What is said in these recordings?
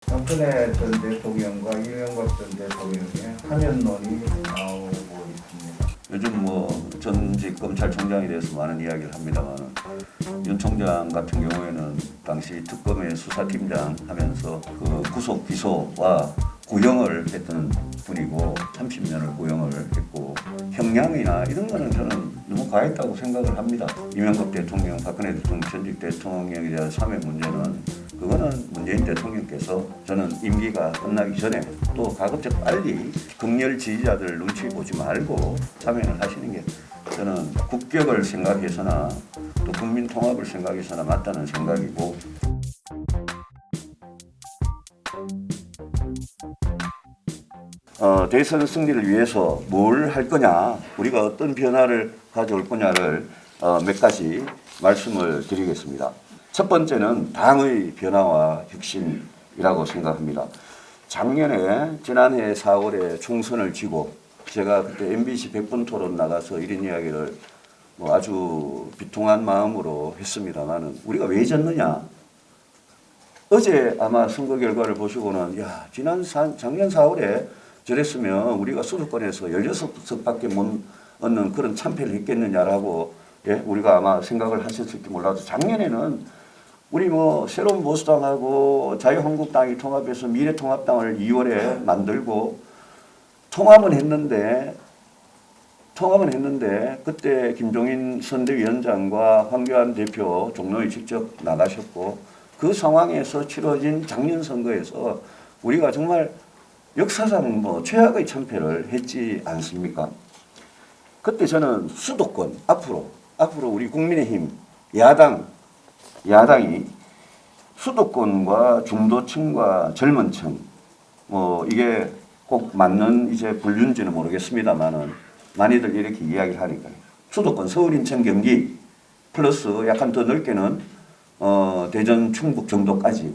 박근혜 전 대통령과 이명박 전 대통령의 사면론이 나오고 있습니다. 요즘 전직 검찰총장에 대해서 많은 이야기를 합니다만 윤 총장 같은 경우에는 당시 특검의 수사팀장 하면서 그 구속 기소와 구형을 했던 분이고 30년을 구형을 했고 형량이나 이런 거는 저는 너무 과했다고 생각을 합니다. 이명박 대통령, 박근혜 대통령 전직 대통령에 대한 사면 문제는 그거는 문재인 대통령께서 저는 임기가 끝나기 전에 또 가급적 빨리 극렬 지지자들 눈치 보지 말고 사면을 하시는 게 저는 국격을 생각해서나 또 국민 통합을 생각해서나 맞다는 생각이고 대선 승리를 위해서 뭘 할 거냐, 우리가 어떤 변화를 가져올 거냐를 몇 가지 말씀을 드리겠습니다. 첫 번째는 당의 변화와 혁신이라고 생각합니다. 지난해 4월에 총선을 쥐고 제가 그때 MBC 100분 토론 나가서 이런 이야기를 아주 비통한 마음으로 했습니다만 우리가 왜 졌느냐? 어제 아마 선거 결과를 보시고는 작년 4월에 저랬으면 우리가 수도권에서 16석밖에 못 얻는 그런 참패를 했겠느냐라고 우리가 아마 생각을 하셨을지 몰라도 작년에는 우리 새로운 보수당하고 자유한국당이 통합해서 미래통합당을 2월에 만들고 통합은 했는데 그때 김종인 선대위원장과 황교안 대표 종로에 직접 나가셨고 그 상황에서 치러진 작년 선거에서 우리가 정말 역사상 최악의 참패를 했지 않습니까? 그때 저는 수도권 앞으로 우리 국민의힘 야당이 수도권과 중도층과 젊은층 이게 꼭 맞는 이제 분류인지는 모르겠습니다만은 많이들 이렇게 이야기를 하니까요. 수도권 서울, 인천, 경기 플러스 약간 더 넓게는 대전, 충북 정도까지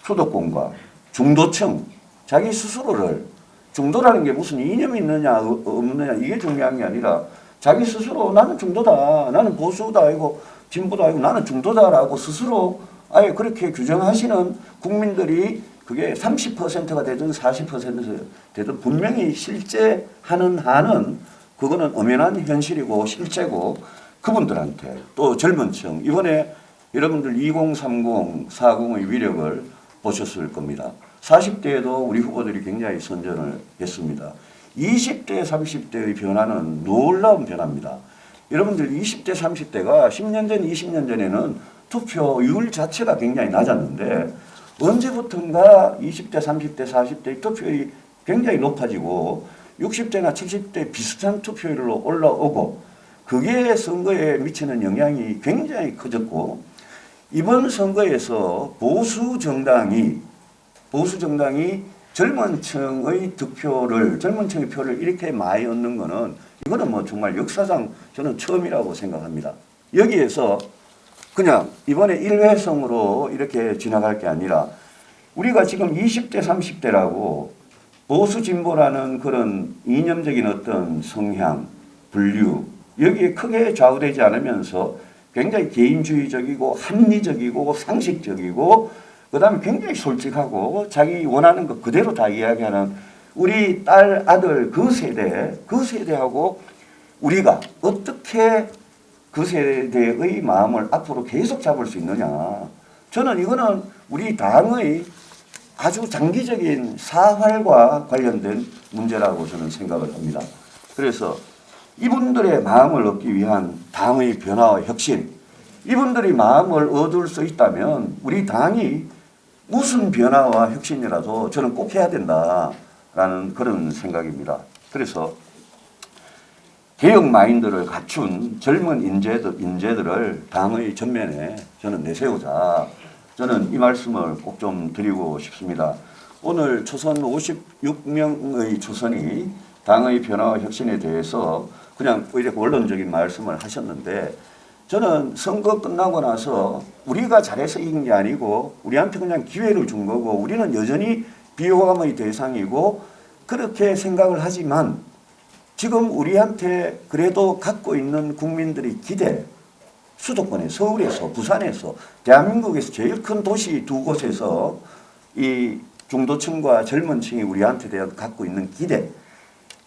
수도권과 중도층 자기 스스로를 중도라는 게 무슨 이념이 있느냐 없느냐 이게 중요한 게 아니라 자기 스스로 나는 중도다, 나는 보수다 아니고 진보도 아니고 나는 중도다라고 스스로 아예 그렇게 규정하시는 국민들이 그게 30%가 되든 40% 되든 분명히 실제하는 한은 그거는 엄연한 현실이고 실제고 그분들한테 또 젊은 층 이번에 여러분들 2030, 40의 위력을 보셨을 겁니다. 40대에도 우리 후보들이 굉장히 선전을 했습니다. 20대, 30대의 변화는 놀라운 변화입니다. 여러분들 20대, 30대가 10년 전, 20년 전에는 투표율 자체가 굉장히 낮았는데 언제부턴가 20대, 30대, 40대의 투표율이 굉장히 높아지고 60대나 70대 비슷한 투표율로 올라오고 그게 선거에 미치는 영향이 굉장히 커졌고 이번 선거에서 보수 정당이 젊은 층의 표를 이렇게 많이 얻는 거는 이거는 정말 역사상 저는 처음이라고 생각합니다. 여기에서 그냥 이번에 일회성으로 이렇게 지나갈 게 아니라 우리가 지금 20대, 30대라고 보수 진보라는 그런 이념적인 어떤 성향, 분류 여기에 크게 좌우되지 않으면서 굉장히 개인주의적이고 합리적이고 상식적이고 그다음에 굉장히 솔직하고 자기 원하는 것 그대로 다 이야기하는 우리 딸, 아들 그 세대하고 우리가 어떻게 그 세대의 마음을 앞으로 계속 잡을 수 있느냐. 저는 이거는 우리 당의 아주 장기적인 사활과 관련된 문제라고 저는 생각을 합니다. 그래서 이분들의 마음을 얻기 위한 당의 변화와 혁신, 이분들이 마음을 얻을 수 있다면 우리 당이 무슨 변화와 혁신이라도 저는 꼭 해야 된다라는 그런 생각입니다. 그래서 개혁 마인드를 갖춘 젊은 인재들을 당의 전면에 저는 내세우자. 저는 이 말씀을 꼭 좀 드리고 싶습니다. 오늘 초선 56명의 초선이 당의 변화와 혁신에 대해서 그냥 이렇게 원론적인 말씀을 하셨는데 저는 선거 끝나고 나서 우리가 잘해서 이긴 게 아니고 우리한테 그냥 기회를 준 거고 우리는 여전히 비호감의 대상이고 그렇게 생각을 하지만 지금 우리한테 그래도 갖고 있는 국민들의 기대 수도권에 서울에서 부산에서 대한민국에서 제일 큰 도시 두 곳에서 이 중도층과 젊은 층이 우리한테 대해 갖고 있는 기대,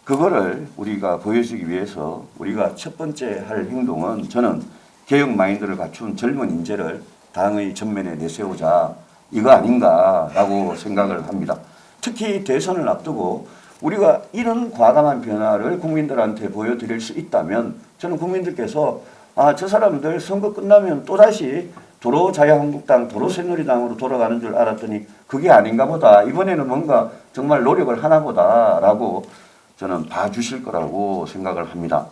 그거를 우리가 보여주기 위해서 우리가 첫 번째 할 행동은 저는 개혁 마인드를 갖춘 젊은 인재를 당의 전면에 내세우자, 이거 아닌가라고 생각을 합니다. 특히 대선을 앞두고 우리가 이런 과감한 변화를 국민들한테 보여드릴 수 있다면 저는 국민들께서 저 사람들 선거 끝나면 또다시 도로 자유한국당, 도로 새누리당으로 돌아가는 줄 알았더니 그게 아닌가 보다. 이번에는 뭔가 정말 노력을 하나 보다라고 저는 봐주실 거라고 생각을 합니다.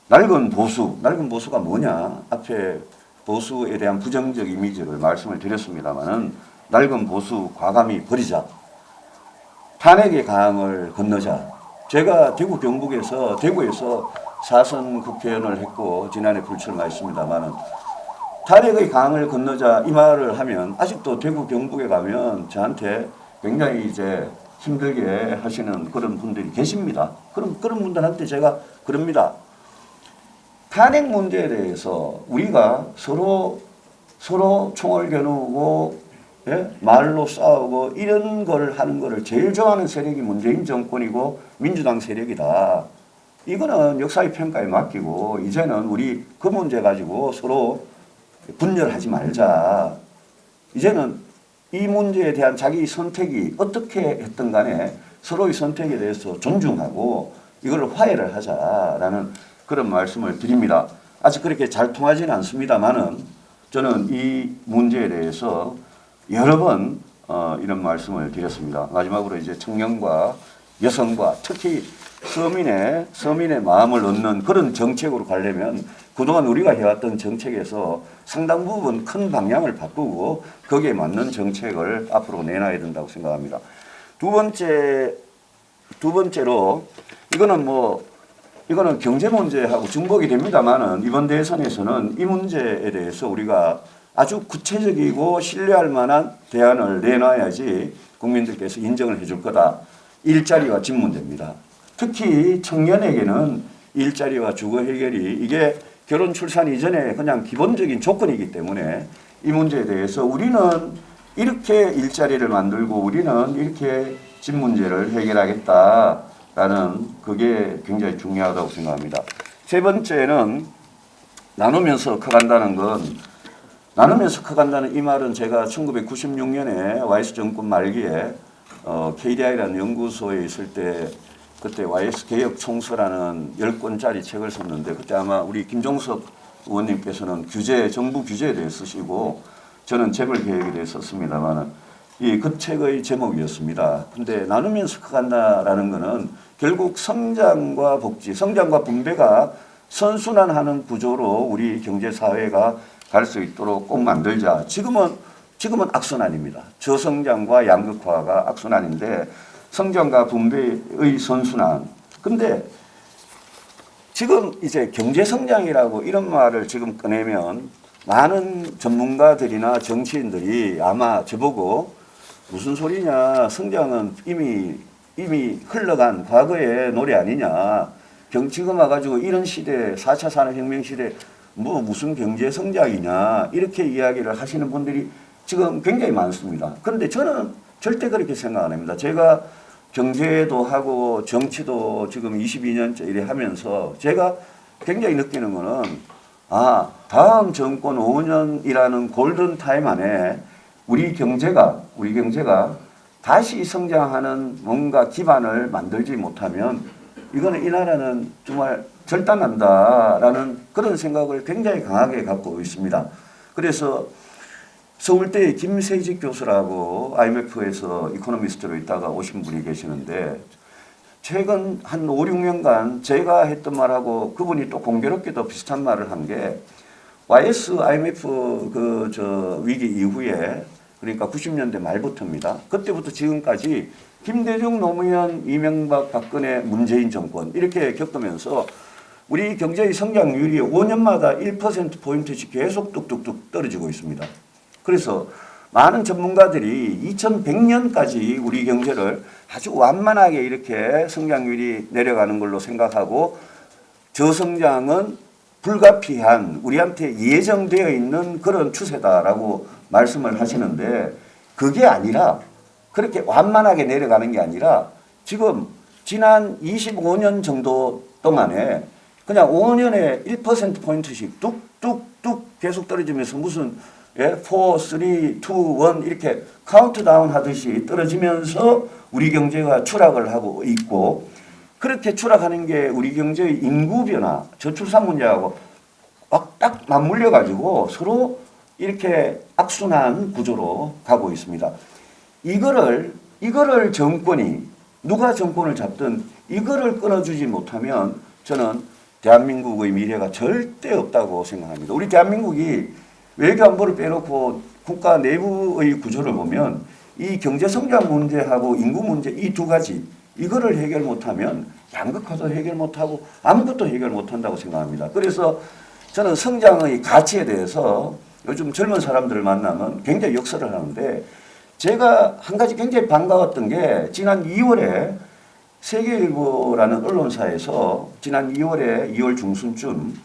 낡은 보수가 뭐냐? 앞에 보수에 대한 부정적 이미지를 말씀을 드렸습니다만은 낡은 보수 과감히 버리자. 탄핵의 강을 건너자. 제가 대구 경북에서 대구에서 4선 국회의원을 했고 지난해 불출마했습니다만은 탄핵의 강을 건너자 이 말을 하면 아직도 대구 경북에 가면 저한테 굉장히 이제 힘들게 하시는 그런 분들이 계십니다. 그런 분들한테 제가 그럽니다. 탄핵 문제에 대해서 우리가 서로 총을 겨누고 말로 싸우고 이런 걸 하는 거를 제일 좋아하는 세력이 문재인 정권이고 민주당 세력이다. 이거는 역사의 평가에 맡기고 이제는 우리 그 문제 가지고 서로 분열하지 말자. 이제는 이 문제에 대한 자기 선택이 어떻게 했든 간에 서로의 선택에 대해서 존중하고 이걸 화해를 하자라는 그런 말씀을 드립니다. 아직 그렇게 잘 통하지는 않습니다만은 저는 이 문제에 대해서 여러 번 이런 말씀을 드렸습니다. 마지막으로 이제 청년과 여성과 특히 서민의 마음을 얻는 그런 정책으로 가려면 그동안 우리가 해왔던 정책에서 상당 부분 큰 방향을 바꾸고 거기에 맞는 정책을 앞으로 내놔야 된다고 생각합니다. 두 번째로 이거는 경제 문제하고 중복이 됩니다만은 이번 대선에서는 이 문제에 대해서 우리가 아주 구체적이고 신뢰할 만한 대안을 내놔야지 국민들께서 인정을 해줄 거다. 일자리와 집 문제입니다. 특히 청년에게는 일자리와 주거 해결이 이게 결혼 출산 이전에 그냥 기본적인 조건이기 때문에 이 문제에 대해서 우리는 이렇게 일자리를 만들고 우리는 이렇게 집 문제를 해결하겠다라는 그게 굉장히 중요하다고 생각합니다. 세 번째는 나누면서 커간다는 건 나누면서 커간다는 이 말은 제가 1996년에 YS 정권 말기에 KDI라는 연구소에 있을 때 그때 YS 개혁 총서라는 10권짜리 책을 썼는데 그때 아마 우리 김종석 의원님께서는 정부 규제에 대해 쓰시고 저는 재벌 개혁에 대해 썼습니다만은 그 책의 제목이었습니다. 근데 나누면서 커간다라는 것은 결국 성장과 복지, 성장과 분배가 선순환하는 구조로 우리 경제 사회가 갈 수 있도록 꼭 만들자. 지금은 악순환입니다. 저성장과 양극화가 악순환인데 성장과 분배의 선순환. 근데 지금 이제 경제성장이라고 이런 말을 지금 꺼내면 많은 전문가들이나 정치인들이 아마 저보고 무슨 소리냐. 성장은 이미 흘러간 과거의 노래 아니냐. 지금 와가지고 이런 시대, 4차 산업혁명 시대 무슨 경제성장이냐. 이렇게 이야기를 하시는 분들이 지금 굉장히 많습니다. 그런데 저는 절대 그렇게 생각 안 합니다. 제가 경제도 하고 정치도 지금 22년째 이래 하면서 제가 굉장히 느끼는 거는 다음 정권 5년이라는 골든 타임 안에 우리 경제가 다시 성장하는 뭔가 기반을 만들지 못하면 이거는 이 나라는 정말 절단난다라는 그런 생각을 굉장히 강하게 갖고 있습니다. 그래서 서울대의 김세직 교수라고 IMF에서 이코노미스트로 있다가 오신 분이 계시는데 최근 한 5, 6년간 제가 했던 말하고 그분이 또 공교롭게도 비슷한 말을 한 게 YS IMF 위기 이후에 그러니까 90년대 말부터입니다. 그때부터 지금까지 김대중, 노무현, 이명박, 박근혜, 문재인 정권 이렇게 겪으면서 우리 경제의 성장률이 5년마다 1%포인트씩 계속 뚝뚝뚝 떨어지고 있습니다. 그래서 많은 전문가들이 2100년까지 우리 경제를 아주 완만하게 이렇게 성장률이 내려가는 걸로 생각하고 저성장은 불가피한 우리한테 예정되어 있는 그런 추세다라고 말씀을 하시는데 그게 아니라 그렇게 완만하게 내려가는 게 아니라 지금 지난 25년 정도 동안에 그냥 5년에 1%포인트씩 뚝뚝뚝 계속 떨어지면서 무슨 4, 3, 2, 1 이렇게 카운트다운 하듯이 떨어지면서 우리 경제가 추락을 하고 있고 그렇게 추락하는 게 우리 경제의 인구 변화, 저출산 문제하고 막 딱 맞물려 가지고 서로 이렇게 악순환 구조로 가고 있습니다. 이거를 정권이 누가 정권을 잡든 이거를 끊어주지 못하면 저는 대한민국의 미래가 절대 없다고 생각합니다. 우리 대한민국이 외교안보를 빼놓고 국가 내부의 구조를 보면 이 경제성장 문제하고 인구 문제 이 두 가지 이거를 해결 못하면 양극화도 해결 못하고 아무것도 해결 못한다고 생각합니다. 그래서 저는 성장의 가치에 대해서 요즘 젊은 사람들을 만나면 굉장히 역설을 하는데 제가 한 가지 굉장히 반가웠던 게 지난 2월에 세계일보라는 언론사에서 지난 2월 중순쯤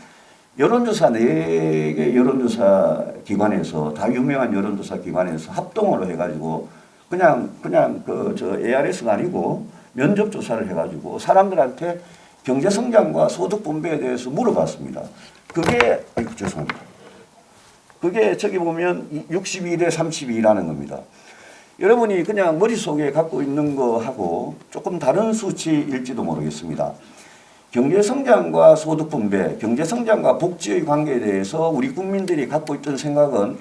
여론조사 4개 여론조사 기관에서 다 유명한 여론조사 기관에서 합동으로 해가지고 그냥 ARS가 아니고 면접 조사를 해가지고 사람들한테 경제 성장과 소득 분배에 대해서 물어봤습니다. 죄송합니다. 그게 저기 보면 62대 32라는 겁니다. 여러분이 그냥 머릿속에 갖고 있는 거하고 조금 다른 수치일지도 모르겠습니다. 경제성장과 소득분배, 경제성장과 복지의 관계에 대해서 우리 국민들이 갖고 있던 생각은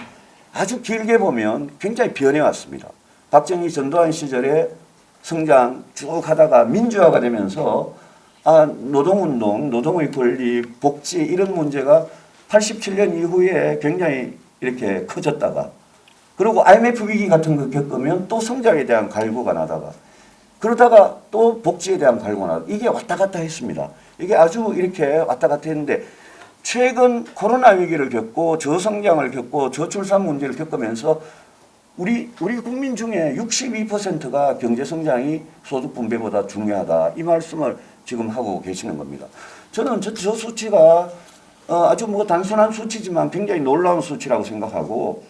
아주 길게 보면 굉장히 변해왔습니다. 박정희 전두환 시절에 성장 쭉 하다가 민주화가 되면서 노동운동, 노동의 권리, 복지 이런 문제가 87년 이후에 굉장히 이렇게 커졌다가 그리고 IMF 위기 같은 거 겪으면 또 성장에 대한 갈구가 나다가 그러다가 또 복지에 대한 갈구가 나다가 이게 왔다 갔다 했습니다. 이게 아주 이렇게 왔다 갔다 했는데 최근 코로나 위기를 겪고 저성장을 겪고 저출산 문제를 겪으면서 우리 국민 중에 62%가 경제성장이 소득분배보다 중요하다. 이 말씀을 지금 하고 계시는 겁니다. 저는 저 수치가 아주 단순한 수치지만 굉장히 놀라운 수치라고 생각하고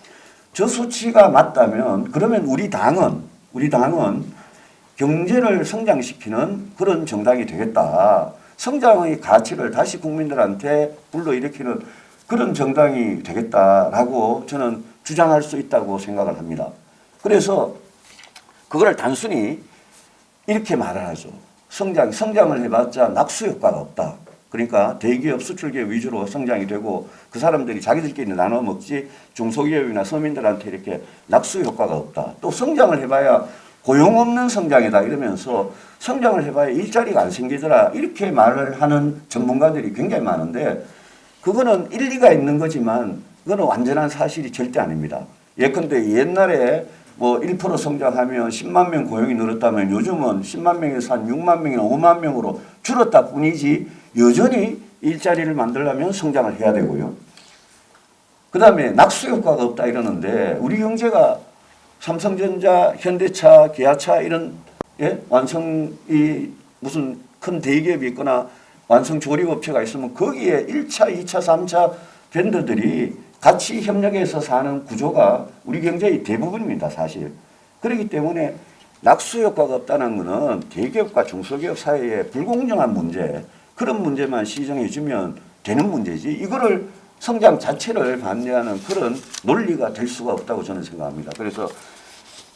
저 수치가 맞다면 그러면 우리 당은 경제를 성장시키는 그런 정당이 되겠다. 성장의 가치를 다시 국민들한테 불러일으키는 그런 정당이 되겠다라고 저는 주장할 수 있다고 생각을 합니다. 그래서 그걸 단순히 이렇게 말을 하죠. 성장을 해봤자 낙수 효과가 없다. 그러니까 대기업, 수출기업 위주로 성장이 되고 그 사람들이 자기들끼리 나눠 먹지 중소기업이나 서민들한테 이렇게 낙수 효과가 없다. 또 성장을 해봐야 고용 없는 성장이다 이러면서 성장을 해봐야 일자리가 안 생기더라 이렇게 말을 하는 전문가들이 굉장히 많은데 그거는 일리가 있는 거지만 그거는 완전한 사실이 절대 아닙니다. 예컨대 옛날에 1% 성장하면 10만 명 고용이 늘었다면 요즘은 10만 명에서 한 6만 명이나 5만 명으로 줄었다 뿐이지 여전히 일자리를 만들려면 성장을 해야 되고요. 그 다음에 낙수 효과가 없다 이러는데 우리 경제가 삼성전자, 현대차, 기아차 이런 완성이 무슨 큰 대기업이 있거나 완성 조립업체가 있으면 거기에 1차, 2차, 3차 vendor들이 같이 협력해서 사는 구조가 우리 경제의 대부분입니다, 사실. 그렇기 때문에 낙수 효과가 없다는 것은 대기업과 중소기업 사이에 불공정한 문제, 그런 문제만 시정해 주면 되는 문제지 이거를 성장 자체를 반대하는 그런 논리가 될 수가 없다고 저는 생각합니다. 그래서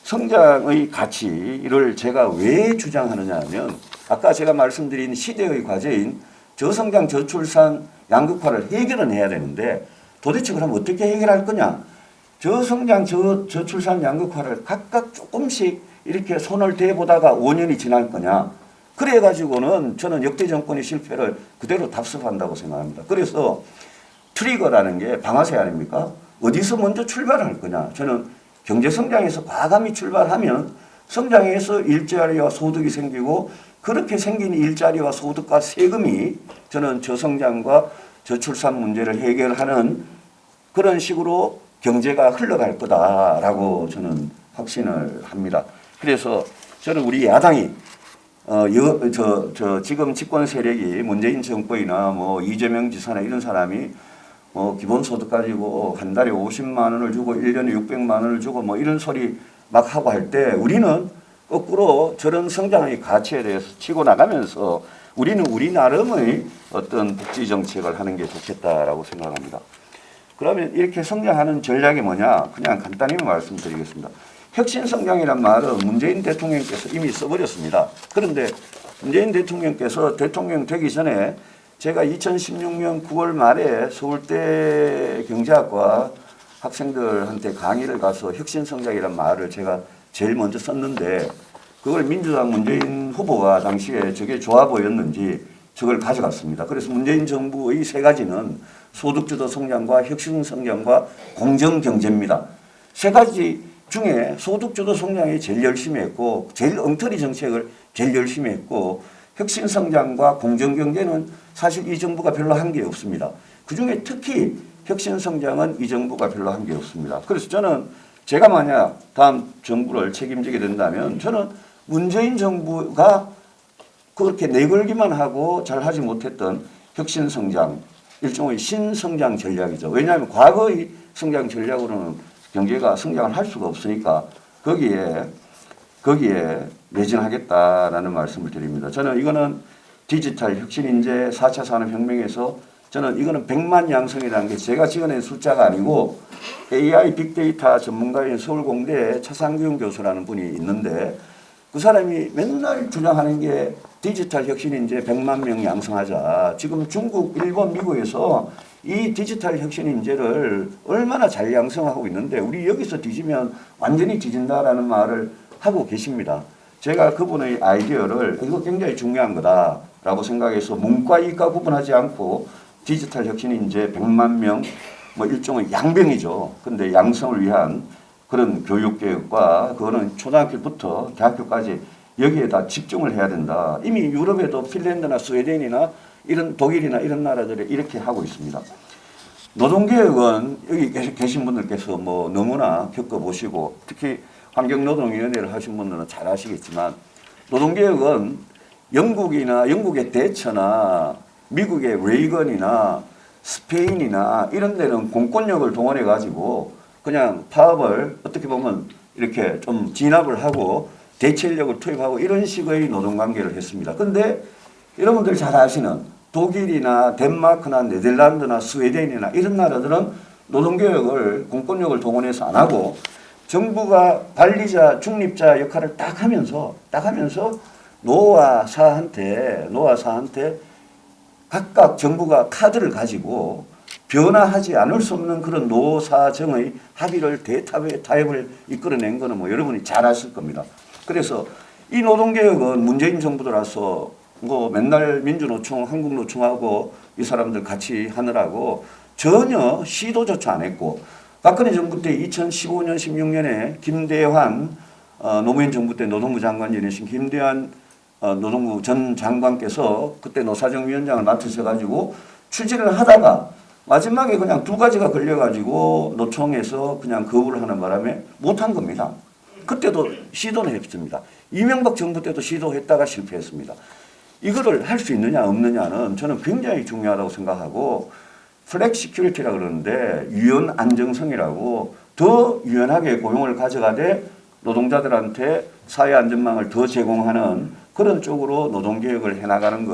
성장의 가치를 제가 왜 주장하느냐 하면 아까 제가 말씀드린 시대의 과제인 저성장, 저출산, 양극화를 해결은 해야 되는데 도대체 그럼 어떻게 해결할 거냐. 저성장, 저출산, 양극화를 각각 조금씩 이렇게 손을 대보다가 5년이 지날 거냐. 그래가지고는 저는 역대 정권의 실패를 그대로 답습한다고 생각합니다. 그래서 트리거라는 게 방아쇠 아닙니까? 어디서 먼저 출발할 거냐. 저는 경제성장에서 과감히 출발하면 성장에서 일자리와 소득이 생기고 그렇게 생긴 일자리와 소득과 세금이 저는 저성장과 저출산 문제를 해결하는 그런 식으로 경제가 흘러갈 거다라고 저는 확신을 합니다. 그래서 저는 우리 야당이 지금 집권 세력이 문재인 정권이나 이재명 지사나 이런 사람이 기본소득 가지고 한 달에 50만 원을 주고 1년에 600만 원을 주고 이런 소리 막 하고 할 때 우리는 거꾸로 저런 성장의 가치에 대해서 치고 나가면서 우리는 우리 나름의 어떤 복지 정책을 하는 게 좋겠다라고 생각합니다. 그러면 이렇게 성장하는 전략이 뭐냐? 그냥 간단히 말씀드리겠습니다. 혁신 성장이란 말은 문재인 대통령께서 이미 써버렸습니다. 그런데 문재인 대통령께서 대통령 되기 전에 제가 2016년 9월 말에 서울대 경제학과 학생들한테 강의를 가서 혁신 성장이란 말을 제가 제일 먼저 썼는데 그걸 민주당 문재인 후보가 당시에 저게 좋아 보였는지 저걸 가져갔습니다. 그래서 문재인 정부의 세 가지는 소득주도 성장과 혁신 성장과 공정 경제입니다. 세 가지 중에 소득주도 성장이 제일 열심히 했고 제일 엉터리 정책을 제일 열심히 했고 혁신 성장과 공정 경제는 사실 이 정부가 별로 한 게 없습니다. 그중에 특히 혁신 성장은 이 정부가 별로 한 게 없습니다. 그래서 저는 제가 만약 다음 정부를 책임지게 된다면 저는 문재인 정부가 그렇게 내걸기만 하고 잘하지 못했던 혁신 성장, 일종의 신성장 전략이죠. 왜냐하면 과거의 성장 전략으로는 경제가 성장을 할 수가 없으니까 거기에 매진하겠다라는 말씀을 드립니다. 저는 이거는 디지털 혁신인재 4차 산업혁명에서 저는 이거는 100만 양성이라는 게 제가 찍어낸 숫자가 아니고 AI 빅데이터 전문가인 서울공대 차상균 교수라는 분이 있는데 그 사람이 맨날 주장하는 게 디지털 혁신인재 100만 명 양성하자. 지금 중국, 일본, 미국에서 이 디지털 혁신인재를 얼마나 잘 양성하고 있는데 우리 여기서 뒤지면 완전히 뒤진다라는 말을 하고 계십니다. 제가 그분의 아이디어를 이거 굉장히 중요한 거다라고 생각해서 문과, 이과 구분하지 않고 디지털 혁신인재 100만 명, 뭐 일종의 양병이죠. 근데 양성을 위한 그런 교육계획과 그거는 초등학교부터 대학교까지 여기에다 집중을 해야 된다. 이미 유럽에도 핀란드나 스웨덴이나 이런 독일이나 이런 나라들이 이렇게 하고 있습니다. 노동개혁은 여기 계신 분들께서 뭐 너무나 겪어보시고 특히 환경노동위원회를 하신 분들은 잘 아시겠지만 노동개혁은 영국의 대처나 미국의 레이건이나 스페인이나 이런 데는 공권력을 동원해 가지고 그냥 파업을 어떻게 보면 이렇게 좀 진압을 하고 대체인력을 투입하고 이런 식의 노동관계를 했습니다. 그런데 여러분들 잘 아시는 독일이나 덴마크나 네덜란드나 스웨덴이나 이런 나라들은 노동개혁을 공권력을 동원해서 안 하고 정부가 관리자, 중립자 역할을 딱 하면서 노와 사한테 각각 정부가 카드를 가지고 변화하지 않을 수 없는 그런 노사정의 합의를 타협을 이끌어낸 거는 뭐 여러분이 잘 아실 겁니다. 그래서 이 노동개혁은 문재인 정부 들어서 뭐 맨날 민주노총, 한국노총하고 이 사람들 같이 하느라고 전혀 시도조차 안 했고 박근혜 정부 때 2015년, 16년에 김대환 노무현 정부 때 노동부 장관 지내신 김대환 노동부 전 장관께서 그때 노사정위원장을 맡으셔가지고 추진을 하다가 마지막에 그냥 두 가지가 걸려가지고 노총에서 그냥 거부를 하는 바람에 못한 겁니다. 그때도 시도는 했습니다. 이명박 정부 때도 시도했다가 실패했습니다. 이거를 할 수 있느냐 없느냐는 저는 굉장히 중요하다고 생각하고 플렉시큐리티라 그러는데 유연 안정성이라고 더 유연하게 고용을 가져가되 노동자들한테 사회 안전망을 더 제공하는 그런 쪽으로 노동개혁을 해나가는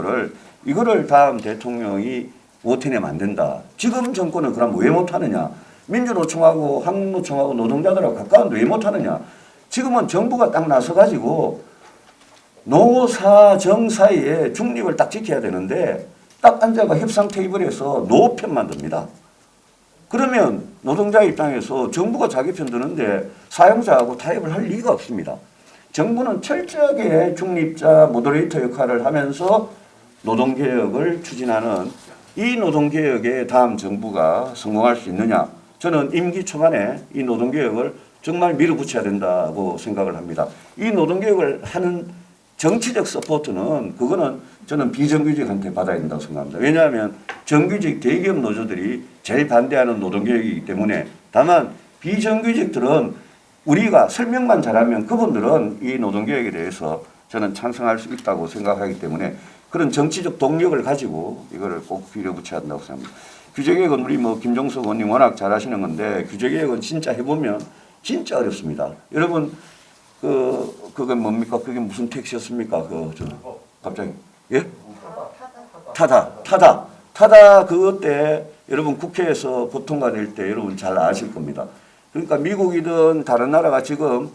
이거를 다음 대통령이 못해내면 안 된다. 지금 정권은 그럼 왜 못하느냐. 민주노총하고 한국노총하고 노동자들하고 가까운데 왜 못하느냐. 지금은 정부가 딱 나서가지고 노사정 사이에 중립을 딱 지켜야 되는데 딱 앉아가 협상 테이블에서 노 편만 듭니다. 그러면 노동자 입장에서 정부가 자기 편 드는데 사용자하고 타협을 할 리가 없습니다. 정부는 철저하게 중립자 모더레이터 역할을 하면서 노동개혁을 추진하는 이 노동개혁에 다음 정부가 성공할 수 있느냐. 저는 임기 초반에 이 노동개혁을 정말 밀어붙여야 된다고 생각을 합니다. 이 노동개혁을 하는 정치적 서포트는 그거는 저는 비정규직한테 받아야 된다고 생각합니다. 왜냐하면 정규직 대기업 노조들이 제일 반대하는 노동개혁이기 때문에 다만 비정규직들은 우리가 설명만 잘하면 그분들은 이 노동개혁에 대해서 저는 찬성할 수 있다고 생각하기 때문에 그런 정치적 동력을 가지고 이거를 꼭 밀어붙여야 한다고 생각합니다. 규제개혁은 우리 뭐 김종석 의원님 워낙 잘하시는 건데 규제개혁은 진짜 해보면 진짜 어렵습니다. 여러분 그게 뭡니까? 그게 무슨 택시였습니까? 갑자기 예? 타다 그것 때 여러분 국회에서 보통과 될 때 여러분 잘 아실 겁니다. 그러니까 미국이든 다른 나라가 지금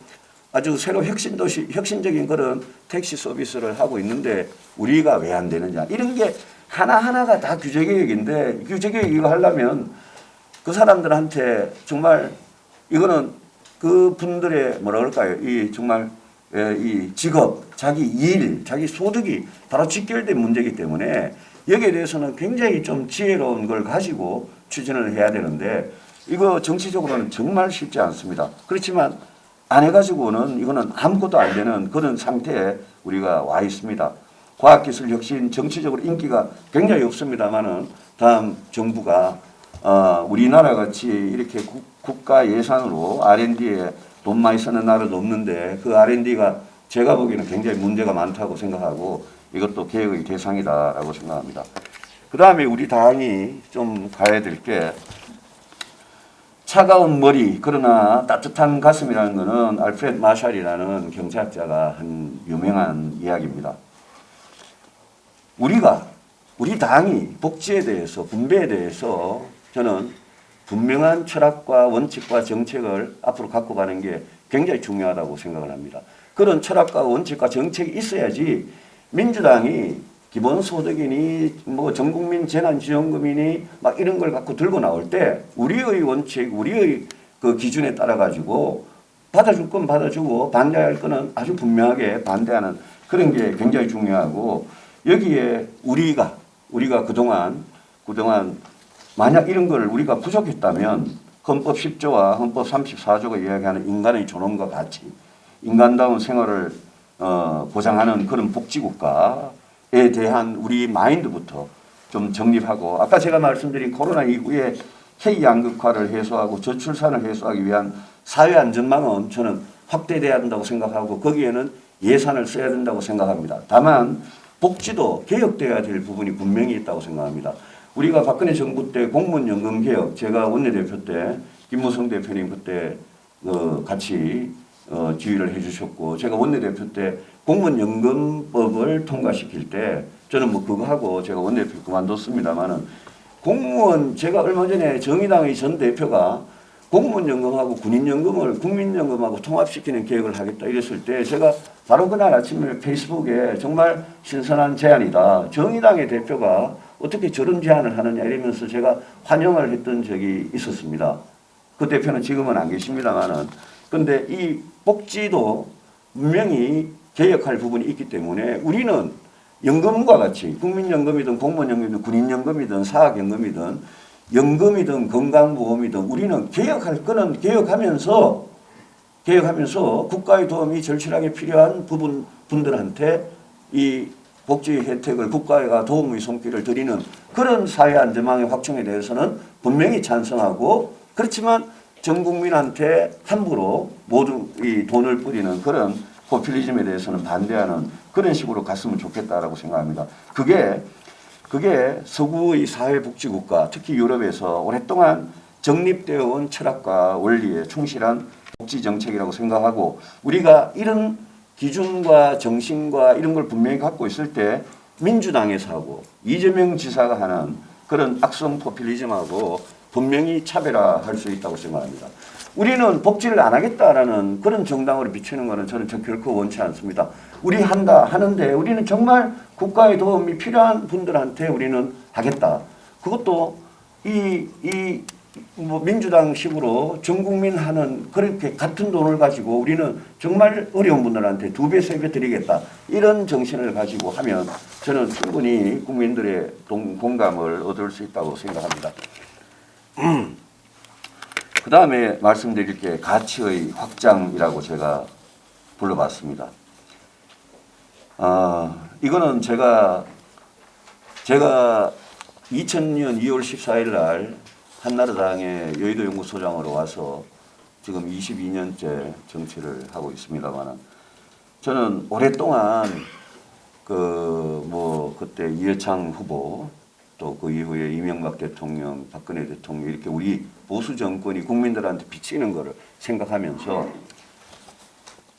아주 새로 혁신적인 그런 택시 서비스를 하고 있는데 우리가 왜 안 되느냐. 이런 게 하나하나가 다 규제개혁인데 규제개혁 이거 하려면 그 사람들한테 정말 이거는 그 분들의 뭐라 그럴까요? 이 정말 이 직업, 자기 일, 자기 소득이 바로 직결된 문제이기 때문에 여기에 대해서는 굉장히 좀 지혜로운 걸 가지고 추진을 해야 되는데 이거 정치적으로는 정말 쉽지 않습니다. 그렇지만 안 해가지고는 이거는 아무것도 안 되는 그런 상태에 우리가 와 있습니다. 과학기술 혁신 정치적으로 인기가 굉장히 없습니다만은 다음 정부가 우리나라 같이 이렇게 국가 예산으로 R&D에 돈 많이 쓰는 나라도 없는데 그 R&D가 제가 보기에는 굉장히 문제가 많다고 생각하고 이것도 개혁의 대상이다라고 생각합니다. 그 다음에 우리 당이 좀 가야 될 게 차가운 머리 그러나 따뜻한 가슴이라는 것은 알프레드 마샬이라는 경제학자가 한 유명한 이야기입니다. 우리 당이 복지에 대해서 분배에 대해서 저는 분명한 철학과 원칙과 정책을 앞으로 갖고 가는 게 굉장히 중요하다고 생각을 합니다. 그런 철학과 원칙과 정책이 있어야지 민주당이 기본소득이니 뭐 전국민 재난지원금이니 막 이런 걸 갖고 들고 나올 때 우리의 원칙, 우리의 그 기준에 따라 가지고 받아줄 건 받아주고 반대할 거는 아주 분명하게 반대하는 그런 게 굉장히 중요하고 여기에 우리가 그동안 만약 이런 걸 우리가 부족했다면 헌법 10조와 헌법 34조가 이야기하는 인간의 존엄과 가치, 인간다운 생활을 보장하는 그런 복지국가에 대한 우리 마인드부터 좀 정립하고 아까 제가 말씀드린 코로나 이후에 K양극화를 해소하고 저출산을 해소하기 위한 사회안전망은 저는 확대돼야 된다고 생각하고 거기에는 예산을 써야 된다고 생각합니다. 다만 복지도 개혁돼야 될 부분이 분명히 있다고 생각합니다. 우리가 박근혜 정부 때 공무원연금 개혁, 제가 원내대표 때 김무성 대표님 그때 같이 지휘를 해주셨고 제가 원내대표 때 공무원연금법을 통과시킬 때 저는 뭐 그거 하고 제가 원내대표 그만뒀습니다만은 공무원 제가 얼마 전에 정의당의 전 대표가 공무원연금하고 군인연금을 국민연금하고 통합시키는 계획을 하겠다 이랬을 때 제가 바로 그날 아침에 페이스북에 정말 신선한 제안이다. 정의당의 대표가 어떻게 저런 제안을 하느냐 이러면서 제가 환영을 했던 적이 있었습니다. 그 대표는 지금은 안 계십니다만은 근데 이 복지도 분명히 개혁할 부분이 있기 때문에 우리는 연금과 같이 국민연금이든 공무원연금이든 군인연금이든 사학연금이든 연금이든 건강보험이든 우리는 개혁할 거는 개혁하면서 국가의 도움이 절실하게 필요한 분들한테 이 복지 혜택을 국가가 도움의 손길을 드리는 그런 사회 안전망의 확충에 대해서는 분명히 찬성하고 그렇지만 전 국민한테 함부로 모든 이 돈을 뿌리는 그런 포퓰리즘에 대해서는 반대하는 그런 식으로 갔으면 좋겠다라고 생각합니다. 그게 서구의 사회복지국가 특히 유럽에서 오랫동안 정립되어 온 철학과 원리에 충실한 복지정책이라고 생각하고 우리가 이런 기준과 정신과 이런 걸 분명히 갖고 있을 때 민주당에서 하고 이재명 지사가 하는 그런 악성 포퓰리즘하고 분명히 차별화할 수 있다고 생각합니다. 우리는 복지를 안 하겠다라는 그런 정당으로 비추는 것은 저는 결코 원치 않습니다. 우리 하는데 우리는 정말 국가의 도움이 필요한 분들한테 우리는 하겠다. 그것도 뭐 민주당식으로 전 국민 하는 그렇게 같은 돈을 가지고 우리는 정말 어려운 분들한테 2배, 3배 드리겠다. 이런 정신을 가지고 하면 저는 충분히 국민들의 공감을 얻을 수 있다고 생각합니다. 그 다음에 말씀드릴 게 가치의 확장이라고 제가 불러봤습니다. 이거는 제가 2000년 2월 14일 날 한나라당의 여의도 연구소장으로 와서 지금 22년째 정치를 하고 있습니다만 저는 오랫동안 그때 이해창 후보 또 그 이후에 이명박 대통령, 박근혜 대통령 이렇게 우리 보수 정권이 국민들한테 비치는 거를 생각하면서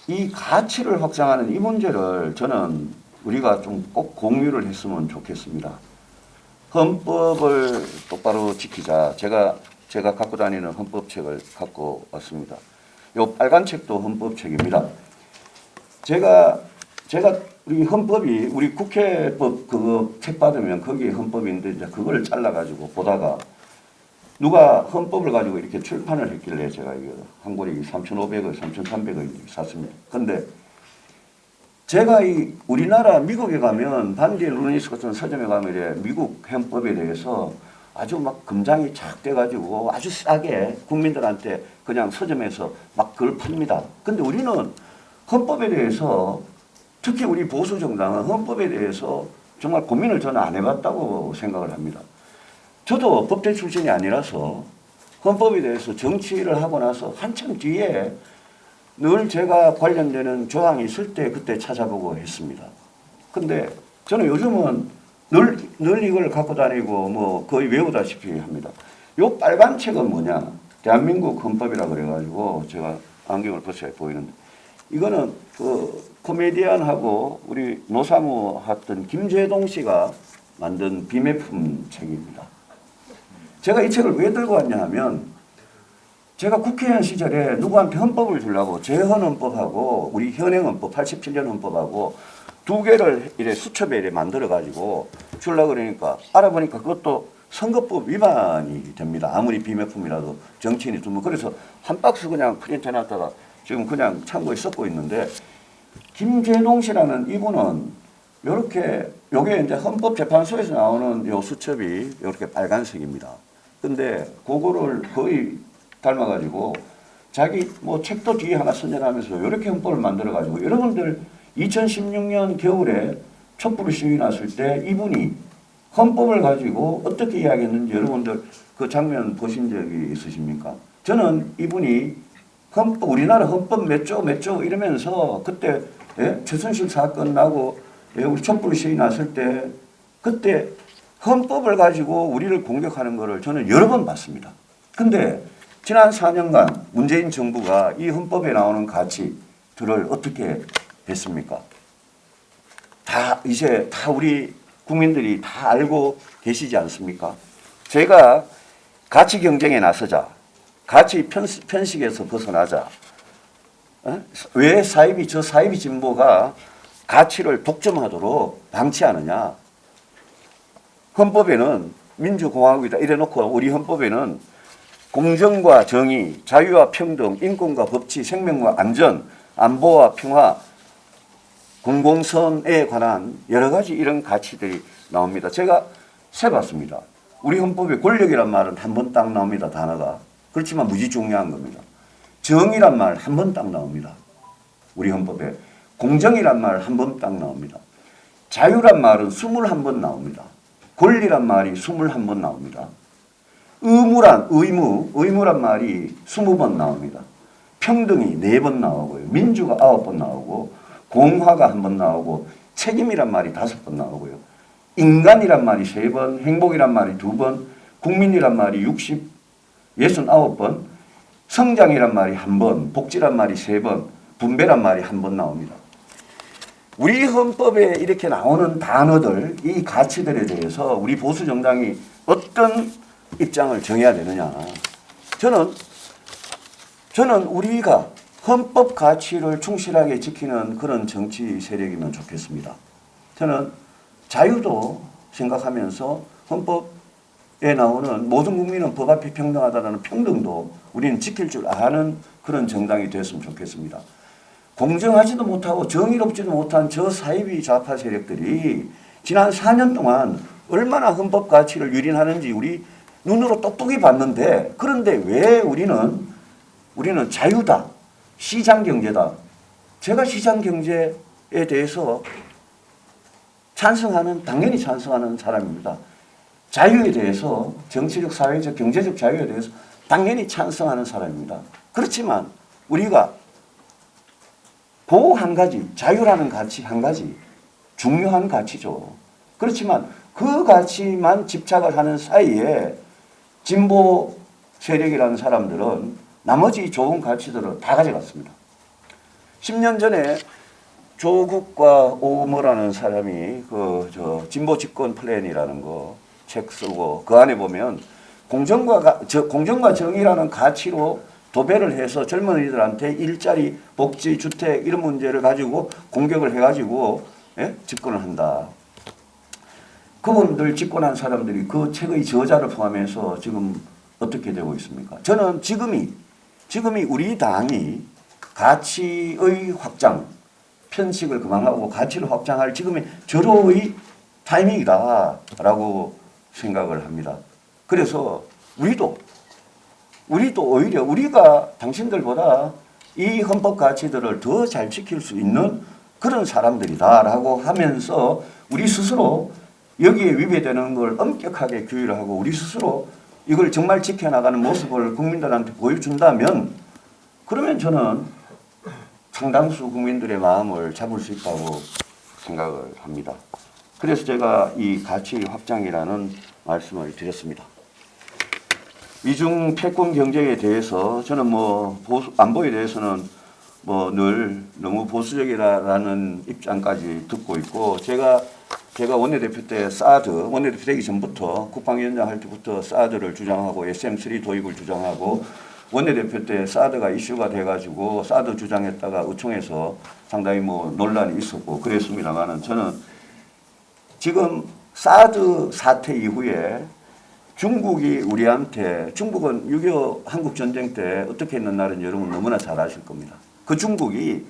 이 가치를 확장하는 이 문제를 저는 우리가 좀 꼭 공유를 했으면 좋겠습니다. 헌법을 똑바로 지키자. 제가 갖고 다니는 헌법책을 갖고 왔습니다. 요 빨간 책도 헌법책입니다. 제가 우리 헌법이 우리 국회법 그거 책 받으면 거기에 헌법인데 이제 그걸 잘라가지고 보다가 누가 헌법을 가지고 이렇게 출판을 했길래 제가 이거 한 권이 3,500원, 3,300원 샀습니다. 근데 제가 이 우리나라 미국에 가면 반디엘 루니스 같은 서점에 가면 이래 미국 헌법에 대해서 아주 막 금장이 착 돼가지고 아주 싸게 국민들한테 그냥 서점에서 막 그걸 팝니다. 근데 우리는 헌법에 대해서 특히 우리 보수 정당은 헌법에 대해서 정말 고민을 저는 안 해봤다고 생각을 합니다. 저도 법대 출신이 아니라서 헌법에 대해서 정치를 하고 나서 한참 뒤에 늘 제가 관련되는 조항이 있을 때 그때 찾아보고 했습니다. 근데 저는 요즘은 늘 이걸 갖고 다니고 뭐 거의 외우다시피 합니다. 요 빨간 책은 뭐냐? 대한민국 헌법이라 그래가지고 제가 안경을 벗어야 보이는데 이거는 그 코미디언하고 우리 노사모 했던 김재동 씨가 만든 비매품 책입니다. 제가 이 책을 왜 들고 왔냐 하면 제가 국회의원 시절에 누구한테 헌법을 주려고 재헌헌법하고 우리 현행헌법 87년 헌법하고 두 개를 이래 수첩에 이래 만들어 가지고 주려고 그러니까 알아보니까 그것도 선거법 위반이 됩니다. 아무리 비매품이라도 정치인이 두면 그래서 한 박스 그냥 프린트 해놨다가 지금 그냥 창고에 썩고 있는데 김재동 씨라는 이분은 요렇게 요게 이제 헌법재판소에서 나오는 요 수첩이 요렇게 빨간색입니다. 근데 그거를 거의 닮아가지고 자기 뭐 책도 뒤에 하나 선전하면서 이렇게 헌법을 만들어가지고 여러분들 2016년 겨울에 촛불 시위 났을 때 이분이 헌법을 가지고 어떻게 이야기했는지 여러분들 그 장면 보신 적이 있으십니까? 저는 이분이 우리나라 헌법 몇 조 이러면서 그때 최순실 사건 나고 우리 촛불 시위 났을 때 그때 헌법을 가지고 우리를 공격하는 것을 저는 여러 번 봤습니다. 근데 지난 4년간 문재인 정부가 이 헌법에 나오는 가치들을 어떻게 했습니까? 이제 다 우리 국민들이 다 알고 계시지 않습니까? 제가 가치 경쟁에 나서자. 가치 편식에서 벗어나자. 왜 저 사이비 진보가 가치를 독점하도록 방치하느냐? 헌법에는 민주공화국이다 이래놓고 우리 헌법에는 공정과 정의, 자유와 평등, 인권과 법치, 생명과 안전, 안보와 평화, 공공선에 관한 여러 가지 이런 가치들이 나옵니다. 제가 세봤습니다. 우리 헌법에 권력이란 말은 한 번 딱 나옵니다. 단어가. 그렇지만 무지 중요한 겁니다. 정의란 말 한 번 딱 나옵니다. 우리 헌법에. 공정이란 말 한 번 딱 나옵니다. 자유란 말은 21번 나옵니다. 권리란 말이 21번 나옵니다. 의무란 말이 20번 나옵니다. 평등이 4번 나오고요. 민주가 9번 나오고 공화가 1번 나오고 책임이란 말이 5번 나오고요. 인간이란 말이 3번, 행복이란 말이 2번, 국민이란 말이 69번, 성장이란 말이 1번, 복지란 말이 3번, 분배란 말이 1번 나옵니다. 우리 헌법에 이렇게 나오는 단어들, 이 가치들에 대해서 우리 보수 정당이 어떤 입장을 정해야 되느냐. 저는 우리가 헌법 가치를 충실하게 지키는 그런 정치 세력이면 좋겠습니다. 저는 자유도 생각하면서 헌법에 나오는 모든 국민은 법 앞에 평등하다는 평등도 우리는 지킬 줄 아는 그런 정당이 됐으면 좋겠습니다. 공정하지도 못하고 정의롭지도 못한 저 사이비 좌파 세력들이 지난 4년 동안 얼마나 헌법 가치를 유린하는지 우리 눈으로 똑똑히 봤는데 그런데 왜 우리는 자유다, 시장경제다. 제가 시장경제에 대해서 당연히 찬성하는 사람입니다. 자유에 대해서 정치적, 사회적, 경제적 자유에 대해서 당연히 찬성하는 사람입니다. 그렇지만 우리가 그 한 가지, 자유라는 가치 한 가지, 중요한 가치죠. 그렇지만 그 가치만 집착을 하는 사이에 진보 세력이라는 사람들은 나머지 좋은 가치들을 다 가져갔습니다. 10년 전에 조국과 오모라는 사람이 진보 집권 플랜이라는 거 책 쓰고 그 안에 보면 공정과 정의라는 가치로 도배를 해서 젊은이들한테 일자리, 복지, 주택 이런 문제를 가지고 공격을 해가지고 집권을 한다. 그분들 집권한 사람들이 그 책의 저자를 포함해서 지금 어떻게 되고 있습니까? 저는 지금이 우리 당이 가치의 확장, 편식을 그만하고 가치를 확장할 지금의 절호의 타이밍이다라고 생각을 합니다. 그래서 우리도 오히려 우리가 당신들보다 이 헌법 가치들을 더 잘 지킬 수 있는 그런 사람들이다라고 하면서 우리 스스로 여기에 위배되는 걸 엄격하게 규율을 하고 우리 스스로 이걸 정말 지켜나가는 모습을 국민들한테 보여준다면 그러면 저는 상당수 국민들의 마음을 잡을 수 있다고 생각을 합니다. 그래서 제가 이 가치 확장이라는 말씀을 드렸습니다. 이중 패권 경쟁에 대해서 저는 안보에 대해서는 늘 너무 보수적이라는 입장까지 듣고 있고 제가 원내대표 때 원내대표 되기 전부터 국방위원장 할 때부터 사드를 주장하고 SM3 도입을 주장하고 원내대표 때 사드가 이슈가 돼가지고 사드 주장했다가 의총에서 상당히 논란이 있었고 그랬습니다만은 저는 지금 사드 사태 이후에 중국은 6.25 한국전쟁 때 어떻게 했는지는 여러분 너무나 잘 아실 겁니다. 그 중국이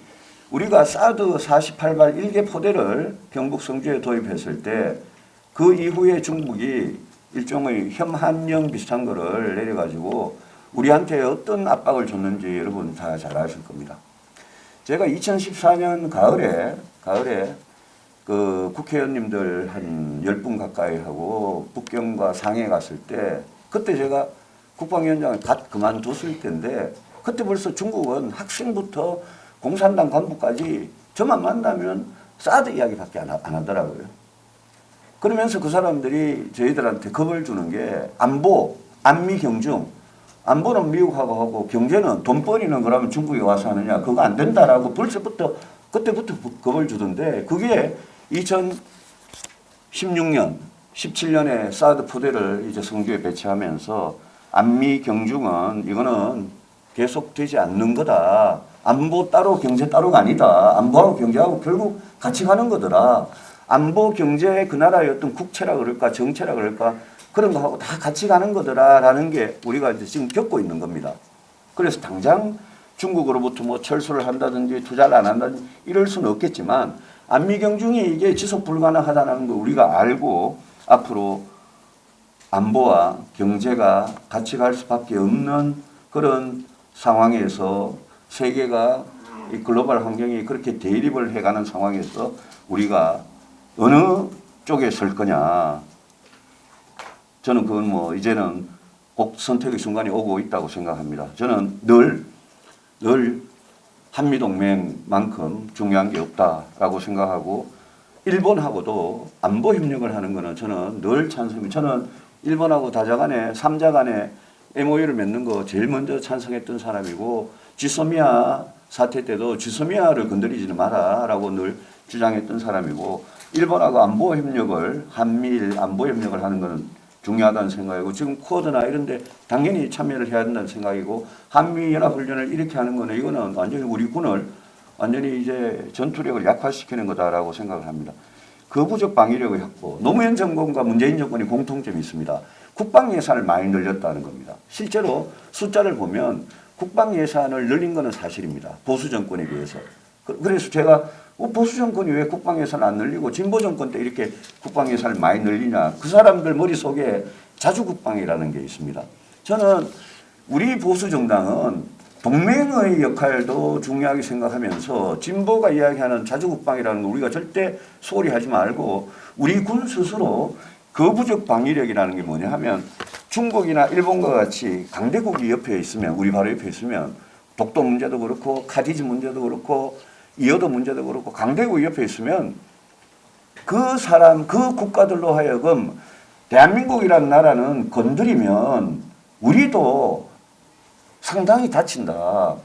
우리가 사드 48발 1개 포대를 경북 성주에 도입했을 때 그 이후에 중국이 일종의 현한령 비슷한 거를 내려가지고 우리한테 어떤 압박을 줬는지 여러분 다 잘 아실 겁니다. 제가 2014년 가을에 그 국회의원님들 한 10분 가까이 하고 북경과 상해 갔을 때 그때 제가 국방위원장을 그만뒀을 때인데 그때 벌써 중국은 학생부터 공산당 간부까지 저만 만나면 사드 이야기밖에 안 하더라고요. 그러면서 그 사람들이 저희들한테 겁을 주는 게 안미 경중, 안보는 미국하고 하고 경제는 돈벌이는 그러면 중국에 와서 하느냐 그거 안 된다라고 그때부터 겁을 주던데 그게 2016년, 17년에 사드 포대를 이제 성주에 배치하면서 안미 경중은 이거는 계속되지 않는 거다. 안보 따로 경제 따로가 아니다. 안보하고 경제하고 결국 같이 가는 거더라. 안보 경제 그 나라의 어떤 국채라 그럴까 정체라 그럴까 그런 거하고 다 같이 가는 거더라라는 게 우리가 이제 지금 겪고 있는 겁니다. 그래서 당장 중국으로부터 철수를 한다든지 투자를 안 한다든지 이럴 수는 없겠지만 안미 경중이 이게 지속 불가능하다는 걸 우리가 알고 앞으로 안보와 경제가 같이 갈 수밖에 없는 그런 상황에서 세계가 이 글로벌 환경이 그렇게 대립을 해가는 상황에서 우리가 어느 쪽에 설 거냐. 저는 그건 이제는 꼭 선택의 순간이 오고 있다고 생각합니다. 저는 늘 한미동맹만큼 중요한 게 없다라고 생각하고 일본하고도 안보 협력을 하는 거는 저는 늘 찬성입니다. 저는 일본하고 다자간에 3자 간에 MOU를 맺는 거 제일 먼저 찬성했던 사람이고 지소미아 사태 때도 지소미아를 건드리지는 마라라고 늘 주장했던 사람이고 일본하고 안보 협력을 한미일 안보 협력을 하는 거는 중요하다는 생각이고 지금 쿼드나 이런 데 당연히 참여를 해야 된다는 생각이고 한미연합훈련을 이렇게 하는 거는 이거는 완전히 우리 군을 완전히 이제 전투력을 약화시키는 거다라고 생각을 합니다. 거부적 방위력의 확보. 노무현 정권과 문재인 정권이 공통점이 있습니다. 국방 예산을 많이 늘렸다는 겁니다. 실제로 숫자를 보면 국방 예산을 늘린 거는 사실입니다. 보수 정권에 비해서. 그래서 제가 보수 정권이 왜 국방 예산을 안 늘리고 진보 정권 때 이렇게 국방 예산을 많이 늘리냐. 그 사람들 머릿속에 자주국방이라는 게 있습니다. 저는 우리 보수 정당은 동맹의 역할도 중요하게 생각하면서 진보가 이야기하는 자주국방이라는 거 우리가 절대 소홀히 하지 말고 우리 군 스스로 거부적 방위력이라는 게 뭐냐 하면 중국이나 일본과 같이 강대국이 옆에 있으면 우리 바로 옆에 있으면 독도 문제도 그렇고 카디즈 문제도 그렇고 이어도 문제도 그렇고 강대국이 옆에 있으면 그 국가들로 하여금 대한민국이라는 나라는 건드리면 우리도 상당히 다친다.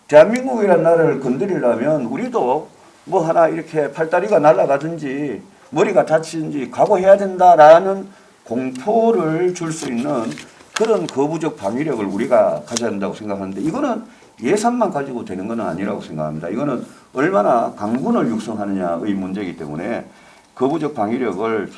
대한민국이라는 나라를 건드리려면 우리도 뭐 하나 이렇게 팔다리가 날아가든지 머리가 다치든지 각오해야 된다라는 공포를 줄 수 있는 그런 거부적 방위력을 우리가 가져야 한다고 생각하는데 이거는 예산만 가지고 되는 건 아니라고 생각합니다. 이거는 얼마나 강군을 육성하느냐의 문제이기 때문에 거부적 방위력을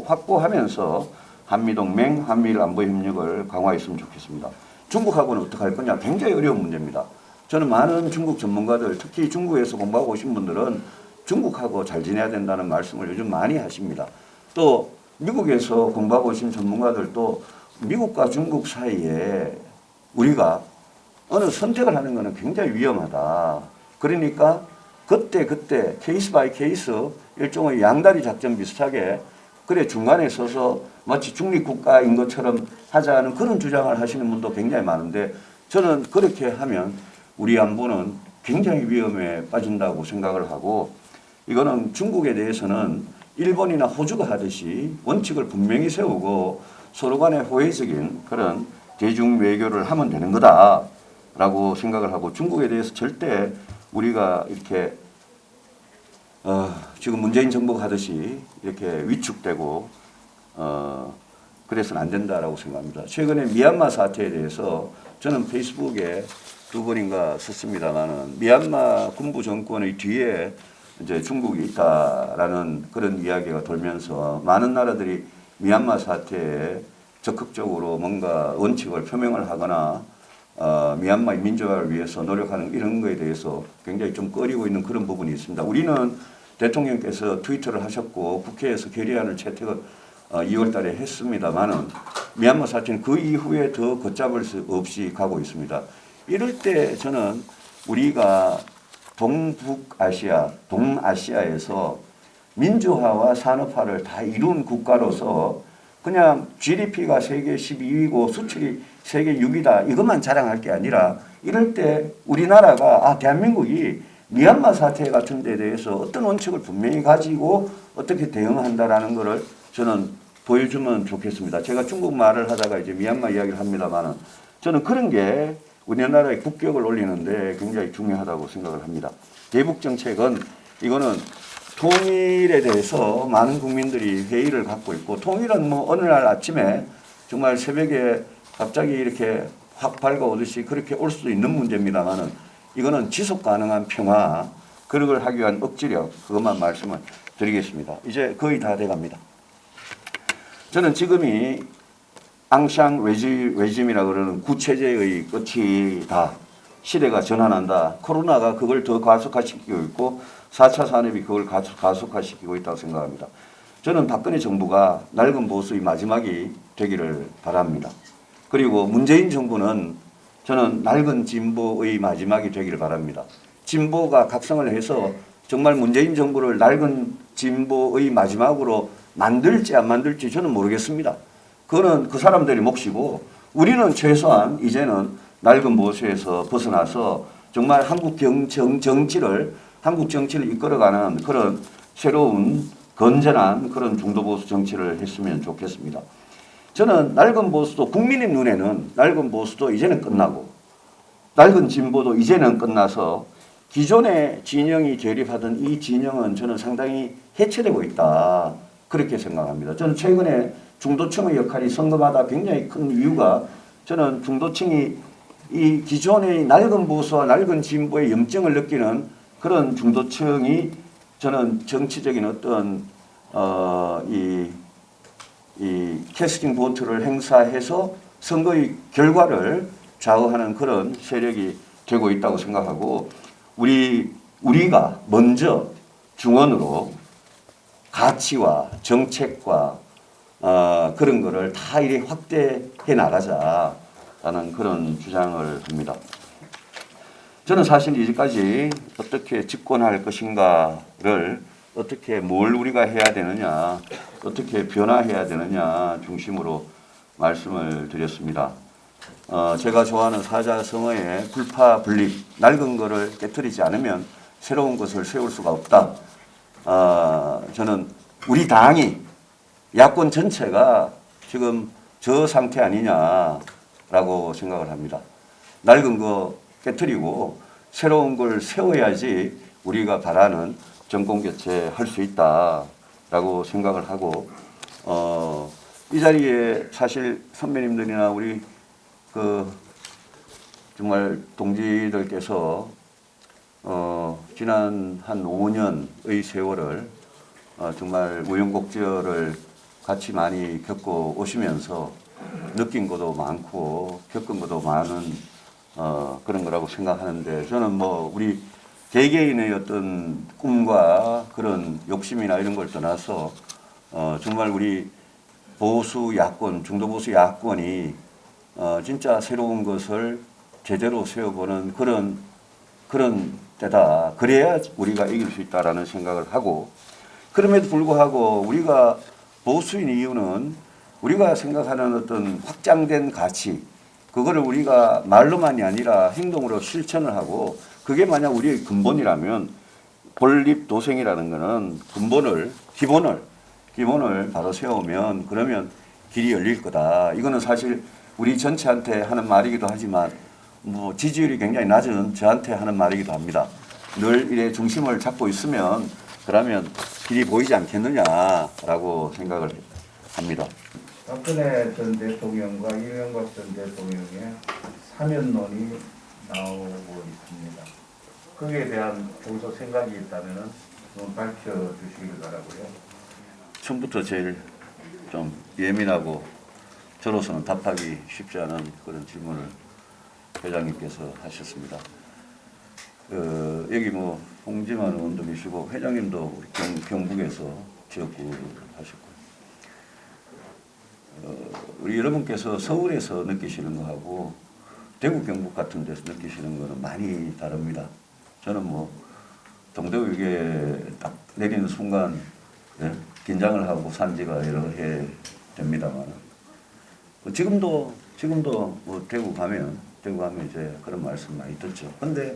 확보하면서 한미동맹, 한미일안보협력을 강화했으면 좋겠습니다. 중국하고는 어떻게 할 거냐 굉장히 어려운 문제입니다. 저는 많은 중국 전문가들 특히 중국에서 공부하고 오신 분들은 중국하고 잘 지내야 된다는 말씀을 요즘 많이 하십니다. 또 미국에서 공부하고 오신 전문가들도 미국과 중국 사이에 우리가 어느 선택을 하는 것은 굉장히 위험하다. 그러니까 그때 케이스 바이 케이스 일종의 양다리 작전 비슷하게 그래 중간에 서서 마치 중립국가인 것처럼 하자는 그런 주장을 하시는 분도 굉장히 많은데 저는 그렇게 하면 우리 안보는 굉장히 위험에 빠진다고 생각을 하고 이거는 중국에 대해서는 일본이나 호주가 하듯이 원칙을 분명히 세우고 서로 간에 호혜적인 그런 대중 외교를 하면 되는 거다라고 생각을 하고 중국에 대해서 절대 우리가 이렇게 지금 문재인 정부가 하듯이 이렇게 위축되고 그래서는 안 된다라고 생각합니다. 최근에 미얀마 사태에 대해서 저는 페이스북에 2번인가 썼습니다만은 미얀마 군부 정권의 뒤에 이제 중국이 있다라는 그런 이야기가 돌면서 많은 나라들이 미얀마 사태에 적극적으로 뭔가 원칙을 표명을 하거나 미얀마의 민주화를 위해서 노력하는 이런 거에 대해서 굉장히 좀 꺼리고 있는 그런 부분이 있습니다. 우리는 대통령께서 트위터를 하셨고 국회에서 결의안을 채택을 2월 달에 했습니다만은 미얀마 사태는 그 이후에 더 걷잡을 수 없이 가고 있습니다. 이럴 때 저는 우리가 동아시아에서 민주화와 산업화를 다 이룬 국가로서 그냥 GDP가 세계 12위고 수출이 세계 6위다 이것만 자랑할 게 아니라 이럴 때 우리나라가 대한민국이 미얀마 사태 같은 데 대해서 어떤 원칙을 분명히 가지고 어떻게 대응한다라는 것을 저는 보여주면 좋겠습니다. 제가 중국말을 하다가 이제 미얀마 이야기를 합니다만은 저는 그런 게 우리나라의 국격을 올리는데 굉장히 중요하다고 생각을 합니다. 대북 정책은 이거는 통일에 대해서 많은 국민들이 회의를 갖고 있고 통일은 뭐 어느 날 아침에 정말 새벽에 갑자기 이렇게 확 밝아오듯이 그렇게 올 수도 있는 문제입니다만은 이거는 지속 가능한 평화 그런 걸 하기 위한 억지력 그것만 말씀을 드리겠습니다. 이제 거의 다 돼갑니다. 저는 지금이 앙샹 레짐이라 그러는 구체제의 끝이다. 시대가 전환한다. 코로나가 그걸 더 가속화시키고 있고 4차 산업이 그걸 가속화시키고 있다고 생각합니다. 저는 박근혜 정부가 낡은 보수의 마지막이 되기를 바랍니다. 그리고 문재인 정부는 저는 낡은 진보의 마지막이 되기를 바랍니다. 진보가 각성을 해서 정말 문재인 정부를 낡은 진보의 마지막으로 만들지 안 만들지 저는 모르겠습니다. 그거는 그 사람들이 몫이고 우리는 최소한 이제는 낡은 보수에서 벗어나서 정말 한국 정치를 이끌어가는 그런 새로운 건전한 그런 중도보수 정치를 했으면 좋겠습니다. 저는 낡은 보수도 국민의 눈에는 낡은 보수도 이제는 끝나고 낡은 진보도 이제는 끝나서 기존의 진영이 결립하던 이 진영은 저는 상당히 해체되고 있다. 그렇게 생각합니다. 저는 최근에 중도층의 역할이 선거마다 굉장히 큰 이유가 저는 중도층이 이 기존의 낡은 보수와 낡은 진보의 염증을 느끼는 그런 중도층이 저는 정치적인 어떤 이 캐스팅 보트를 행사해서 선거의 결과를 좌우하는 그런 세력이 되고 있다고 생각하고 우리가 먼저 중원으로 가치와 정책과 그런 거를 다 이렇게 확대해 나가자라는 그런 주장을 합니다. 저는 사실 이제까지 어떻게 집권할 것인가를 어떻게 뭘 우리가 해야 되느냐 어떻게 변화해야 되느냐 중심으로 말씀을 드렸습니다. 제가 좋아하는 사자성어의 불파불립 낡은 거를 깨트리지 않으면 새로운 것을 세울 수가 없다. 저는 우리 당이 야권 전체가 지금 저 상태 아니냐라고 생각을 합니다. 낡은 거 깨뜨리고 새로운 걸 세워야지 우리가 바라는 정권 교체할 수 있다라고 생각을 하고 이 자리에 사실 선배님들이나 우리 그 정말 동지들께서 지난 한 5년의 세월을 정말 우여곡절을 같이 많이 겪고 오시면서 느낀 것도 많고 겪은 것도 많은 그런 거라고 생각하는데 저는 뭐 우리 개개인의 어떤 꿈과 그런 욕심이나 이런 걸 떠나서 정말 우리 보수 야권, 중도 보수 야권이 진짜 새로운 것을 제대로 세워보는 그런 때다. 그래야 우리가 이길 수 있다라는 생각을 하고 그럼에도 불구하고 우리가 보수인 이유는 우리가 생각하는 어떤 확장된 가치 그거를 우리가 말로만이 아니라 행동으로 실천을 하고 그게 만약 우리의 근본이라면 본립도생이라는 거는 기본을 바로 세우면 그러면 길이 열릴 거다. 이거는 사실 우리 전체한테 하는 말이기도 하지만 뭐 지지율이 굉장히 낮은 저한테 하는 말이기도 합니다. 늘 이래 중심을 잡고 있으면 그러면 길이 보이지 않겠느냐라고 생각을 합니다. 박근혜 전 대통령과 이명박 전 대통령의 사면론이 나오고 있습니다. 거기에 대한 평소 생각이 있다면 좀 밝혀주시길 바라고요. 처음부터 제일 좀 예민하고 저로서는 답하기 쉽지 않은 그런 질문을 회장님께서 하셨습니다. 여기 뭐 홍지만 의원도 계시고 회장님도 경북에서 지역구를 하셨고 우리 여러분께서 서울에서 느끼시는 거하고 대구 경북 같은 데서 느끼시는 거는 많이 다릅니다. 저는 뭐 동대구역에 딱 내리는 순간 긴장을 하고 산 지가 여러 해 됩니다만 지금도 뭐 대구 가면 이제 그런 말씀 많이 듣죠. 근데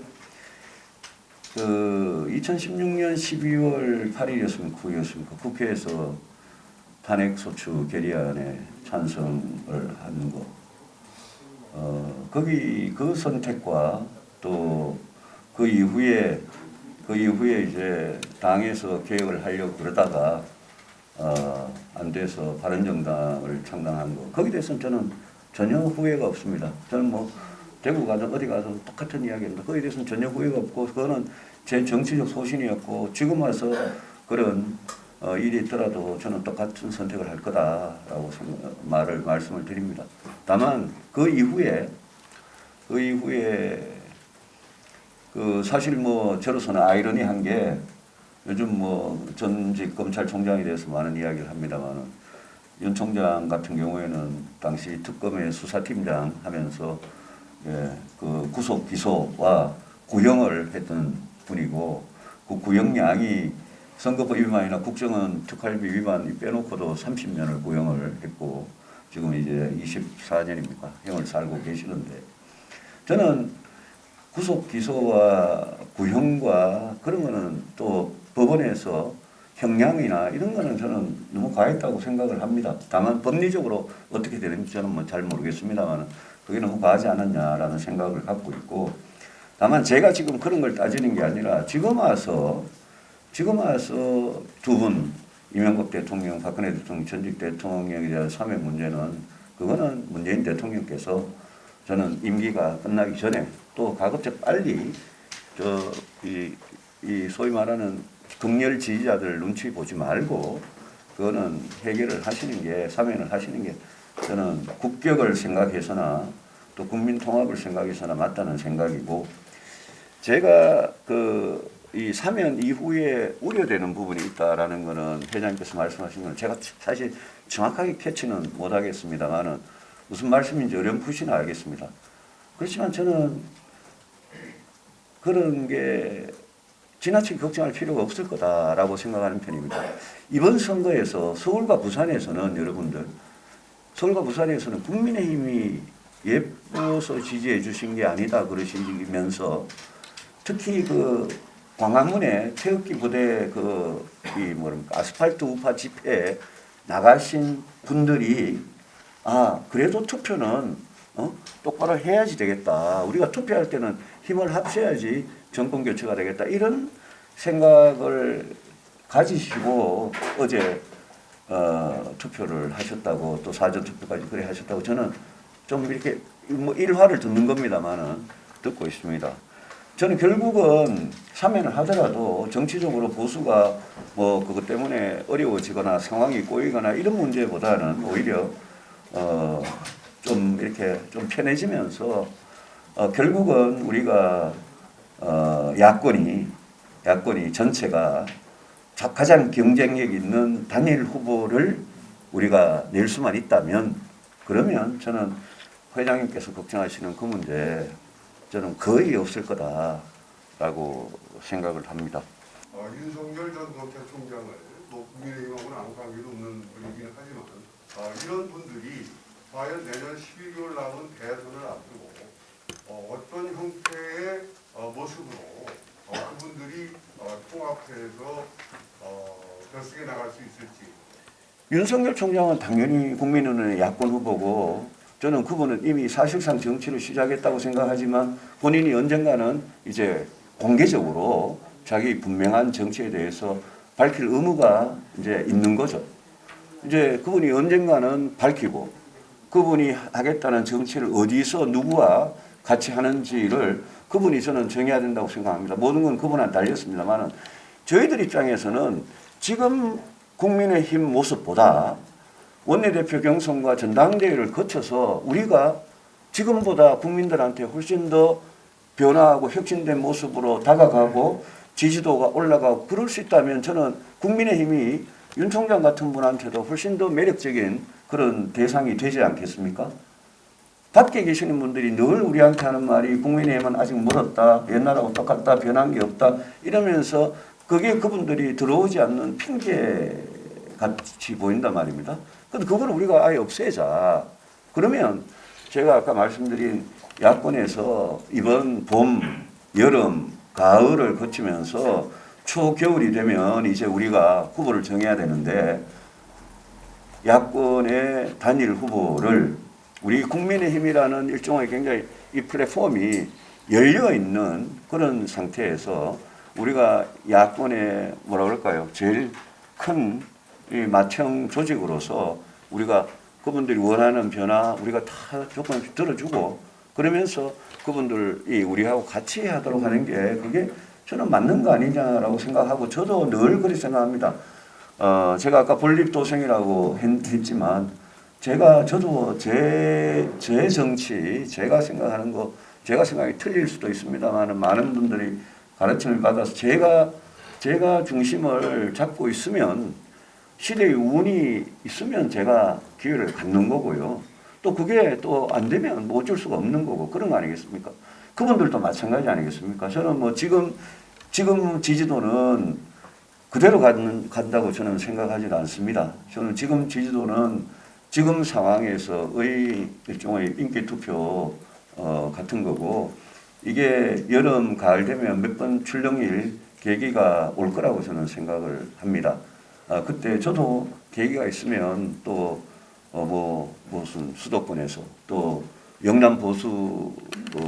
그 2016년 12월 8일이었습니까? 9일이었습니까? 국회에서 탄핵소추 결의안에 찬성을 하는 거. 거기 그 선택과 또 그 이후에 이제 당에서 개혁을 하려고 그러다가 안 돼서 바른정당을 창당한 거. 거기에 대해서는 저는 전혀 후회가 없습니다. 저는 뭐 대구 가든 어디 가든 똑같은 이야기입니다. 거기에 대해서는 전혀 후회가 없고 그거는 제 정치적 소신이었고 지금 와서 그런 일이 있더라도 저는 똑같은 선택을 할 거다라고 말씀을 드립니다. 다만 그 이후에 그 사실 뭐 저로서는 아이러니한 게 요즘 뭐 전직 검찰총장에 대해서 많은 이야기를 합니다만 윤 총장 같은 경우에는 당시 특검의 수사팀장 하면서 그 구속 기소와 구형을 했던 분이고 그 구형량이 선거법 위반이나 국정원 특활비 위반 빼놓고도 30년을 구형을 했고 지금 이제 24년입니까? 형을 살고 계시는데 저는 구속 기소와 구형과 그런 거는 또 법원에서 형량이나 이런 거는 저는 너무 과했다고 생각을 합니다. 다만 법리적으로 어떻게 되는지 저는 뭐 잘 모르겠습니다만 그게 너무 과하지 않았냐라는 생각을 갖고 있고 다만 제가 지금 그런 걸 따지는 게 아니라 지금 와서 두 분 이명박 대통령, 박근혜 대통령, 전직 대통령에 대한 사면 문제는 그거는 문재인 대통령께서 저는 임기가 끝나기 전에 또 가급적 빨리 이 소위 말하는 극렬 지지자들 눈치 보지 말고 그거는 해결을 하시는 게 사면을 하시는 게 저는 국격을 생각해서나 또 국민 통합을 생각해서나 맞다는 생각이고 제가 이 사면 이후에 우려되는 부분이 있다라는 거는 회장님께서 말씀하신 건 제가 사실 정확하게 캐치는 못하겠습니다만은 무슨 말씀인지 어렴풋이는 알겠습니다. 그렇지만 저는 그런 게 지나치게 걱정할 필요가 없을 거다라고 생각하는 편입니다. 이번 선거에서 서울과 부산에서는 여러분들 서울과 부산에서는 국민의힘이 예뻐서 지지해 주신 게 아니다 그러시면서 특히 그 광화문에 태극기 부대 아스팔트 우파 집회에 나가신 분들이 그래도 투표는 똑바로 해야지 되겠다. 우리가 투표할 때는 힘을 합쳐야지 정권 교체가 되겠다. 이런 생각을 가지시고 어제 투표를 하셨다고 또 사전 투표까지 그래 하셨다고 저는 좀 이렇게 뭐 일화를 듣는 겁니다만은 듣고 있습니다. 저는 결국은 사면을 하더라도 정치적으로 보수가 뭐 그것 때문에 어려워지거나 상황이 꼬이거나 이런 문제보다는 오히려 좀 이렇게 좀 편해지면서 결국은 우리가 야권이 전체가 가장 경쟁력 있는 단일 후보를 우리가 낼 수만 있다면 그러면 저는 회장님께서 걱정하시는 그 문제 저는 거의 없을 거다라고 생각을 합니다. 윤석열 전 검찰총장을 뭐 국민의힘하고는 아무 관계도 없는 분이긴 하지만 이런 분들이 과연 내년 12개월 남은 대선을 앞두고 어떤 형태의 모습으로 그분들이 통합해서 결승에 나갈 수 있을지. 윤석열 총장은 당연히 국민의힘의 야권 후보고 저는 그분은 이미 사실상 정치를 시작했다고 생각하지만 본인이 언젠가는 이제 공개적으로 자기 분명한 정치에 대해서 밝힐 의무가 이제 있는 거죠. 이제 그분이 언젠가는 밝히고 그분이 하겠다는 정치를 어디서 누구와 같이 하는지를 그분이 저는 정해야 된다고 생각합니다. 모든 건 그분한테 달렸습니다만은 저희들 입장에서는 지금 국민의힘 모습보다 원내대표 경선과 전당대회를 거쳐서 우리가 지금보다 국민들한테 훨씬 더 변화하고 혁신된 모습으로 다가가고 지지도가 올라가고 그럴 수 있다면 저는 국민의힘이 윤 총장 같은 분한테도 훨씬 더 매력적인 그런 대상이 되지 않겠습니까? 밖에 계시는 분들이 늘 우리한테 하는 말이 국민의힘은 아직 멀었다, 옛날하고 똑같다, 변한 게 없다 이러면서 그게 그분들이 들어오지 않는 핑계 같이 보인단 말입니다. 근데 그걸 우리가 아예 없애자. 그러면 제가 아까 말씀드린 야권에서 이번 봄, 여름, 가을을 거치면서 초겨울이 되면 이제 우리가 후보를 정해야 되는데 야권의 단일 후보를 우리 국민의힘이라는 일종의 굉장히 이 플랫폼이 열려있는 그런 상태에서 우리가 야권의 뭐라 그럴까요? 제일 큰 이 맏형 조직으로서 우리가 그분들이 원하는 변화 우리가 다 조금씩 들어주고 그러면서 그분들이 우리하고 같이 하도록 하는 게 그게 저는 맞는 거 아니냐라고 생각하고 저도 늘 그렇게 생각합니다. 제가 아까 본립도생이라고 했지만 저도 제 정치 제가 생각하는 거 제가 생각이 틀릴 수도 있습니다만 많은 분들이 가르침을 받아서 제가 중심을 잡고 있으면 시대의 운이 있으면 제가 기회를 갖는 거고요. 또 그게 또 안 되면 뭐 어쩔 수가 없는 거고 그런 거 아니겠습니까? 그분들도 마찬가지 아니겠습니까? 저는 뭐 지금 지지도는 그대로 간다고 저는 생각하지 않습니다. 저는 지금 지지도는 지금 상황에서의 일종의 인기 투표 같은 거고 이게 여름 가을 되면 몇 번 출렁일 계기가 올 거라고 저는 생각을 합니다. 그때 저도 계기가 있으면 또 무슨 수도권에서 또 영남 보수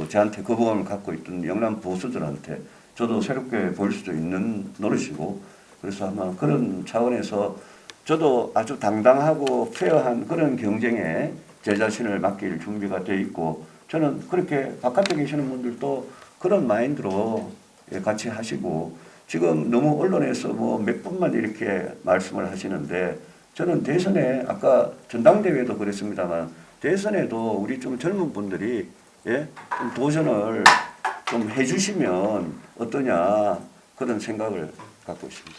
저한테 거부감을 갖고 있던 영남 보수들한테 저도 새롭게 보일 수도 있는 노릇이고 그래서 아마 그런 차원에서 저도 아주 당당하고 페어한 그런 경쟁에 제 자신을 맡길 준비가 돼 있고 저는 그렇게 바깥에 계시는 분들도 그런 마인드로 같이 하시고 지금 너무 언론에서 뭐 몇 분만 이렇게 말씀을 하시는데 저는 대선에 아까 전당대회도 그랬습니다만 대선에도 우리 좀 젊은 분들이 좀 도전을 좀 해주시면 어떠냐 그런 생각을 갖고 있습니다.